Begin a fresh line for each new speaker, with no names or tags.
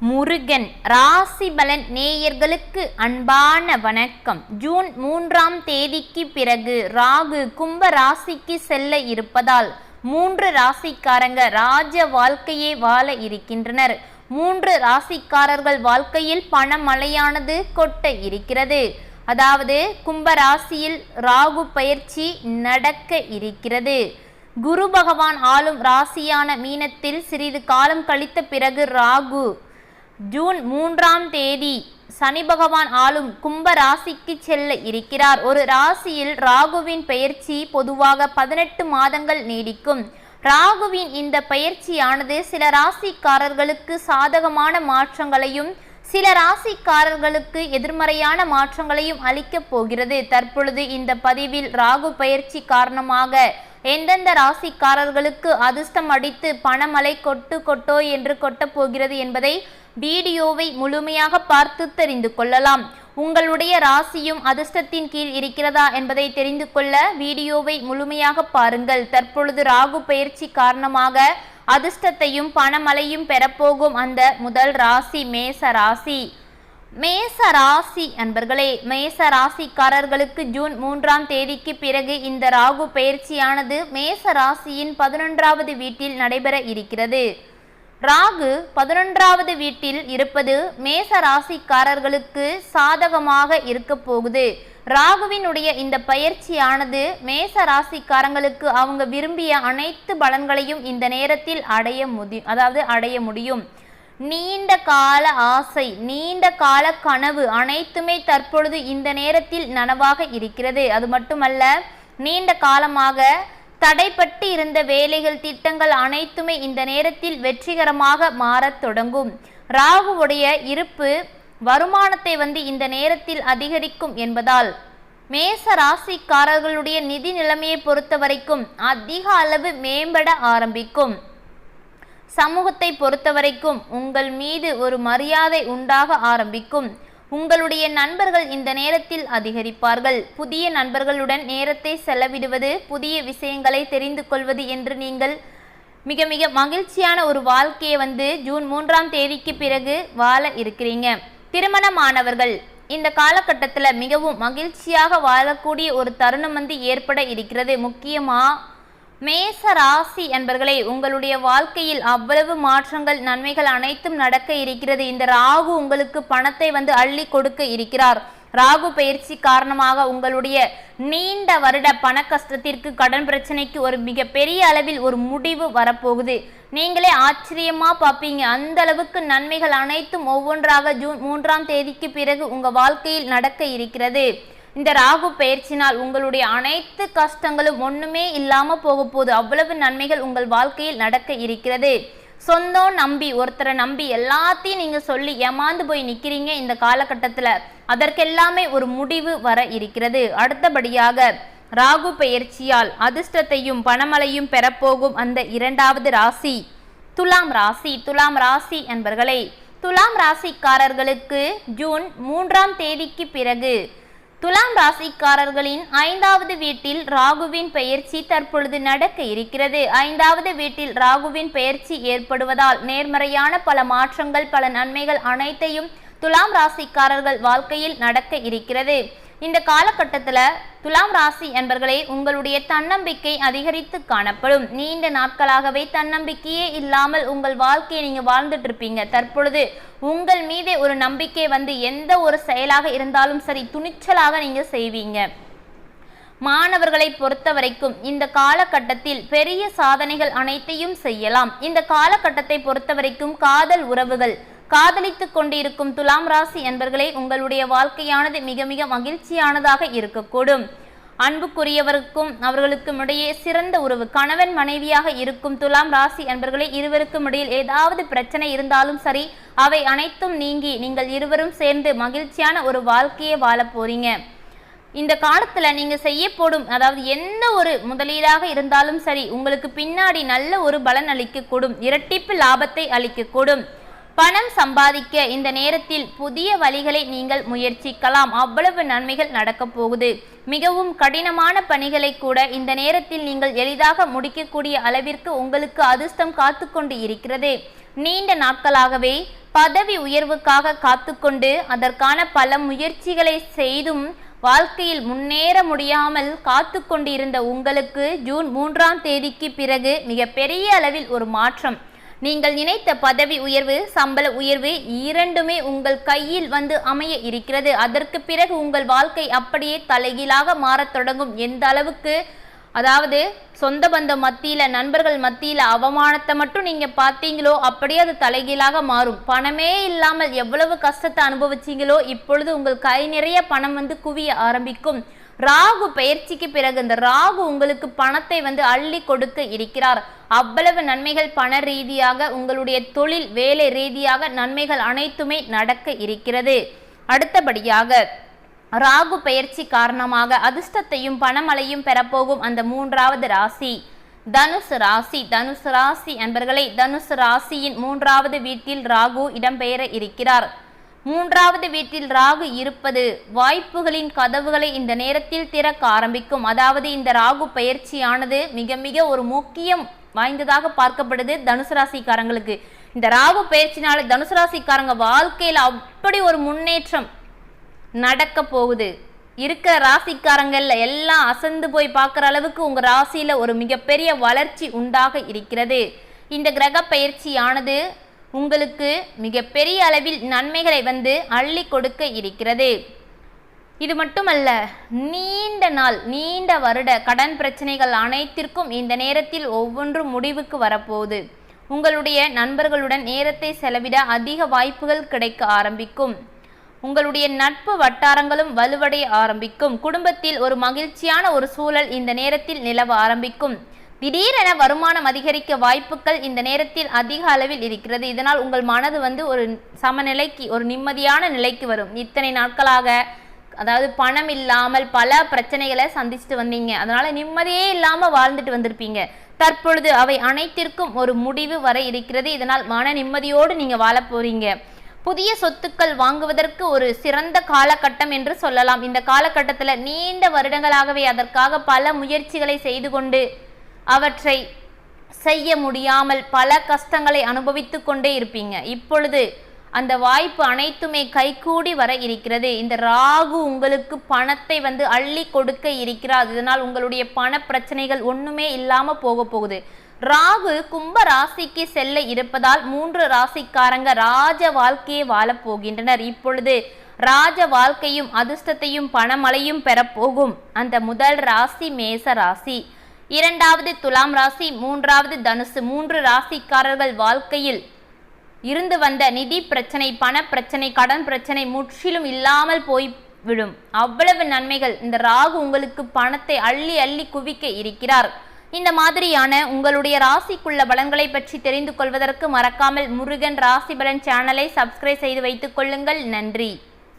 முருகன் ராசி பலன் நேயர்களுக்கு அன்பான வணக்கம். ஜூன் 3ஆம் தேதிக்கு பிறகு ராகு கும்ப ராசிக்கு செல்ல இருப்பதால் 3 ராசிக்காரங்க ராஜ வாழ்க்கையே வாழ இருக்கின்றனர். 3 ராசிக்காரர்கள் வாழ்க்கையில் பணமழையானது கொட்ட இருக்கிறது. அதாவது கும்ப ராசியில் ராகு பயிற்சி நடக்க இருக்கிறது. குரு பகவான் ஆளும் ராசியான மீனத்தில் சிறிது காலம் கழித்த பிறகு ராகு ஜூன் 3ஆம் தேதி சனி பகவான் ஆளும் கும்ப ராசிக்கு செல்ல இருக்கிறார். ஒரு ராசியில் ராகுவின் பெயர்ச்சி பொதுவாக 18 மாதங்கள் நீடிக்கும். ராகுவின் இந்த பயிற்சியானது சில ராசிக்காரர்களுக்கு சாதகமான மாற்றங்களையும் சில ராசிக்காரர்களுக்கு எதிர்மறையான மாற்றங்களையும் அளிக்கப் போகிறது. தற்பொழுது இந்த பதிவில் ராகு பயிற்சி காரணமாக எந்தெந்த ராசிக்காரர்களுக்கு அதிர்ஷ்டம் அடித்து பணமழை கொட்டோ என்று கொட்டப் போகிறது என்பதை வீடியோவை முழுமையாக பார்த்து தெரிந்து கொள்ளலாம். உங்களுடைய ராசியும் அதிர்ஷ்டத்தின் கீழ் இருக்கிறதா என்பதை தெரிந்து கொள்ள வீடியோவை முழுமையாக பாருங்கள். தற்பொழுது ராகு பயிற்சி காரணமாக அதிர்ஷ்டத்தையும் பணமழையும் பெறப்போகும் அந்த முதல் ராசி மேச ராசி. மேச ராசி அன்பர்களே, மேச ராசிக்காரர்களுக்கு ஜூன் 3ஆம் தேதிக்கு பிறகு இந்த ராகு பயிற்சியானது மேச ராசியின் 11வது வீட்டில் நடைபெற இருக்கிறது. ராகு 11வது வீட்டில் இருப்பது மேச ராசிக்காரர்களுக்கு சாதகமாக இருக்க போகுது. ராகுவினுடைய இந்த பயிற்சியானது மேச ராசிக்காரங்களுக்கு அவங்க விரும்பிய அனைத்து பலன்களையும் இந்த நேரத்தில் அடைய முடியும். நீண்ட கால ஆசை, நீண்ட கால கனவு அனைத்துமே தற்பொழுது இந்த நேரத்தில் நனவாக இருக்கிறது. அது மட்டுமல்ல, நீண்ட காலமாக தடைப்பட்டு இருந்த வேலைகள் திட்டங்கள் அனைத்துமே இந்த நேரத்தில் வெற்றிகரமாக மாறத் தொடங்கும். ராகுவுடைய இருப்பு வருமானத்தை இந்த நேரத்தில் அதிகரிக்கும் என்பதால் மேச ராசிக்காரர்களுடைய நிதி நிலைமையை பொறுத்த வரைக்கும் அதிக அளவு மேம்பட ஆரம்பிக்கும். சமூகத்தை பொறுத்தவரைக்கும் உங்கள் மீது ஒரு மரியாதை உண்டாக ஆரம்பிக்கும். உங்களுடைய நண்பர்கள் இந்த நேரத்தில் அதிகரிப்பார்கள். புதிய நண்பர்களுடன் நேரத்தை செலவிடுவது, புதிய விஷயங்களை தெரிந்து கொள்வது என்று நீங்கள் மிக மிக மகிழ்ச்சியான ஒரு வாழ்க்கையை ஜூன் 3ஆம் தேதிக்கு பிறகு வாழ இருக்கிறீங்க. திருமணமானவர்கள் இந்த காலகட்டத்தில் மிகவும் மகிழ்ச்சியாக வாழக்கூடிய ஒரு தருணம் ஏற்பட இருக்கிறது. முக்கியமாக மேச ராசி என்பர்களே, உங்களுடைய வாழ்க்கையில் அவ்வளவு மாற்றங்கள் நன்மைகள் அனைத்தும் நடக்க இருக்கிறது. இந்த ராகு உங்களுக்கு பணத்தை அள்ளி கொடுக்க இருக்கிறார். ராகு பயிற்சி காரணமாக உங்களுடைய நீண்ட வருட பண கஷ்டத்திற்கு, கடன் பிரச்சனைக்கு ஒரு மிக பெரிய அளவில் ஒரு முடிவு வரப்போகுது. நீங்களே ஆச்சரியமா பார்ப்பீங்க. அந்த அளவுக்கு நன்மைகள் அனைத்தும் ஒவ்வொன்றாக ஜூன் 3ஆம் தேதிக்கு பிறகு உங்க வாழ்க்கையில் நடக்க இருக்கிறது. இந்த ராகு பயிற்சினால் உங்களுடைய அனைத்து கஷ்டங்களும் ஒண்ணுமே இல்லாம போக போகுது. அவ்வளவு நன்மைகள் உங்கள் வாழ்க்கையில் நடக்க இருக்கிறது. சொந்தம் நம்பி, ஒருத்தரை நம்பி எல்லாத்தையும் நீங்க சொல்லி ஏமாந்து போய் நிக்கிறீங்க இந்த காலகட்டத்துல. அதற்கெல்லாமே ஒரு முடிவு வர இருக்கிறது. அடுத்தபடியாக ராகு பயிற்சியால் அதிர்ஷ்டத்தையும் பணமழையும் பெறப்போகும் அந்த 2வது ராசி துலாம் ராசி. துலாம் ராசி என்பர்களே, துலாம் ராசிக்காரர்களுக்கு ஜூன் 3ஆம் தேதிக்கு பிறகு துலாம் ராசிக்காரர்களின் 5வது வீட்டில் ராகுவின் பெயர்ச்சி தற்பொழுது நடக்க இருக்கிறது. 5வது வீட்டில் ராகுவின் பெயர்ச்சி ஏற்படுவதால் நேர்மறையான பல மாற்றங்கள், பல நன்மைகள் அனைத்தையும் துலாம் ராசிக்காரர்கள் வாழ்க்கையில் நடக்க இருக்கிறது. இந்த காலகட்டத்தில் துலாம் ராசி என்பர்களே, உங்களுடைய தன்னம்பிக்கை அதிகரித்து காணப்படும். நீண்ட நாட்களாகவே தன்னம்பிக்கையே இல்லாமல் உங்கள் வாழ்க்கையை நீங்க வாழ்ந்துட்டு இருப்பீங்க. தற்பொழுது உங்கள் மீதே ஒரு நம்பிக்கை எந்த ஒரு செயலாக இருந்தாலும் சரி துணிச்சலாக நீங்க செய்வீங்க. மாணவர்களை பொறுத்த வரைக்கும் இந்த காலகட்டத்தில் பெரிய சாதனைகள் அனைத்தையும் செய்யலாம். இந்த காலகட்டத்தை பொறுத்த வரைக்கும் காதல் உறவுகள், காதலித்து கொண்டிருக்கும் துலாம் ராசி என்பர்களே, உங்களுடைய வாழ்க்கையானது மிக மிக மகிழ்ச்சியானதாக இருக்கக்கூடும். அன்புக்குரியவருக்கும் அவர்களுக்கும் இடையே சிறந்த உறவு, கணவன் மனைவியாக இருக்கும் துலாம் ராசி என்பர்களே, இருவருக்கும் இடையில் ஏதாவது பிரச்சனை இருந்தாலும் சரி அவை அனைத்தும் நீங்கி நீங்கள் இருவரும் சேர்ந்து மகிழ்ச்சியான ஒரு வாழ்க்கையை வாழ போறீங்க. இந்த காலத்துல நீங்க செய்ய போடும் எந்த ஒரு முதலீடாக இருந்தாலும் சரி உங்களுக்கு பின்னாடி நல்ல ஒரு பலன் அளிக்கக்கூடும். இரட்டிப்பு லாபத்தை அளிக்கக்கூடும். பணம் சம்பாதிக்க இந்த நேரத்தில் புதிய வழிகளை நீங்கள் முயற்சிக்கலாம். அவ்வளவு நன்மைகள் நடக்க போகுது. மிகவும் கடினமான பணிகளை கூட இந்த நேரத்தில் நீங்கள் எளிதாக முடிக்கக்கூடிய அளவிற்கு உங்களுக்கு அதிர்ஷ்டம் காத்து கொண்டு இருக்கிறது. நீண்ட நாட்களாகவே பதவி உயர்வுக்காக காத்துக்கொண்டு அதற்கான பல முயற்சிகளை செய்தும் வாழ்க்கையில் முன்னேற முடியாமல் காத்து கொண்டிருந்த உங்களுக்கு ஜூன் 3ஆம் தேதிக்கு பிறகு மிகப்பெரிய அளவில் ஒரு மாற்றம், நீங்கள் நினைத்த பதவி உயர்வு, சம்பள உயர்வு இரண்டுமே உங்கள் கையில் வந்து அமைய இருக்கிறது. அதற்கு பிறகு உங்கள் வாழ்க்கை அப்படியே தலைகீழாக மாறத் தொடங்கும். எந்த அளவுக்கு, அதாவது சொந்த பந்தம் மத்தியில, நண்பர்கள் மத்தியில அவமானத்தை மட்டும் நீங்க பார்த்தீங்களோ அப்படியே அது தலைகீழாக மாறும். பணமே இல்லாமல் எவ்வளவு கஷ்டத்தை அனுபவிச்சீங்களோ இப்பொழுது உங்கள் கை நிறைய பணம் வந்து குவிய ஆரம்பிக்கும். ராகு பயிற்சிக்கு பிறகு இந்த ராகு உங்களுக்கு பணத்தை வந்து அள்ளி கொடுக்க இருக்கிறார். அவ்வளவு நன்மைகள் பண ரீதியாக, உங்களுடைய தொழில் வேலை ரீதியாக நன்மைகள் அனைத்துமே நடக்க இருக்கிறது. அடுத்தபடியாக ராகு பயிற்சி காரணமாக அதிர்ஷ்டத்தையும் பணமழையும் பெறப்போகும் அந்த 3வது ராசி தனுசு ராசி. தனுசு ராசி அன்பர்களை, தனுசு ராசியின் 3வது வீட்டில் ராகு இடம்பெயர இருக்கிறார். 3வது வீட்டில் ராகு இருப்பது வாய்ப்புகளின் கதவுகளை இந்த நேரத்தில் திறக்க ஆரம்பிக்கும். அதாவது இந்த ராகு பயிற்சியானது மிக மிக ஒரு முக்கியம் வாய்ந்ததாக பார்க்கப்படுது தனுசு ராசிக்காரங்களுக்கு. இந்த ராகு பயிற்சினால தனுசு ராசிக்காரங்க வாழ்க்கையில் அப்படி ஒரு முன்னேற்றம் நடக்க போகுது. இருக்கிற ராசிக்காரங்கள்ல எல்லாம் அசந்து போய் பார்க்குற அளவுக்கு உங்க ராசியில ஒரு மிகப்பெரிய வளர்ச்சி உண்டாக இருக்கிறது. இந்த கிரக பயிற்சியானது உங்களுக்கு மிகப்பெரிய அளவில் நன்மைகளை வந்து அள்ளி கொடுக்க இருக்கிறது. இது மட்டுமல்ல, நீண்ட நாள் நீண்ட வருட கடன் பிரச்சனைகள் அனைத்திற்கும் இந்த நேரத்தில் ஒவ்வொன்றும் முடிவுக்கு வரப்போகுது. உங்களுடைய நண்பர்களுடன் நேரத்தை செலவிட அதிக வாய்ப்புகள் கிடைக்க ஆரம்பிக்கும். உங்களுடைய நட்பு வட்டாரங்களும் வலுவடைய ஆரம்பிக்கும். குடும்பத்தில் ஒரு மகிழ்ச்சியான ஒரு சூழல் இந்த நேரத்தில் நிலவ ஆரம்பிக்கும். திடீரென வருமானம் அதிகரிக்க வாய்ப்புகள் இந்த நேரத்தில் அதிக அளவில் இருக்கிறது. இதனால் உங்கள் மனது வந்து ஒரு சமநிலைக்கு, ஒரு நிம்மதியான நிலைக்கு வரும். இத்தனை நாட்களாக, அதாவது பணம் இல்லாமல் பல பிரச்சனைகளை சந்திச்சுட்டு வந்தீங்க, அதனால நிம்மதியே இல்லாமல் வாழ்ந்துட்டு வந்திருப்பீங்க. தற்பொழுது அவை அனைத்திற்கும் ஒரு முடிவு வர இருக்கிறது. இதனால் மன நிம்மதியோடு நீங்க வாழ போறீங்க. புதிய சொத்துக்கள் வாங்குவதற்கு ஒரு சிறந்த காலகட்டம் என்று சொல்லலாம். இந்த காலகட்டத்தில் நீண்ட வருடங்களாகவே அதற்காக பல முயற்சிகளை செய்து கொண்டு அவற்றை செய்ய முடியாமல் பல கஷ்டங்களை அனுபவித்து கொண்டே இருப்பீங்க. இப்பொழுது அந்த வாய்ப்பு அனைத்துமே கைகூடி வர இருக்கிறது. இந்த ராகு உங்களுக்கு பணத்தை வந்து அள்ளி கொடுக்க இருக்கிறார். இதனால் உங்களுடைய பண பிரச்சனைகள் ஒண்ணுமே இல்லாம போக போகுது. ராகு கும்ப ராசிக்கு செல்ல இருப்பதால் 3 ராசிக்காரங்க ராஜ வாழ்க்கையை வாழப் போகின்றனர். இப்பொழுது ராஜ வாழ்க்கையும் அதிர்ஷ்டத்தையும் பணமழையும் பெறப்போகும் அந்த முதல் ராசி மேச ராசி, 2வது துலாம் ராசி, 3வது தனுசு. 3 ராசிக்காரர்கள் வாழ்க்கையில் இருந்து வந்த நிதி பிரச்சனை, பண பிரச்சனை, கடன் பிரச்சனை முற்றிலும் இல்லாமல் போய்விடும். அவ்வளவு நன்மைகள் இந்த ராகு உங்களுக்கு பணத்தை அள்ளி அள்ளி குவிக்க இருக்கிறார். இந்த மாதிரியான உங்களுடைய ராசிக்குள்ள பலன்களை பற்றி தெரிந்து கொள்வதற்கு மறக்காமல் முருகன் ராசி பலன் சேனலை சப்ஸ்கிரைப் செய்து வைத்துக் கொள்ளுங்கள். நன்றி.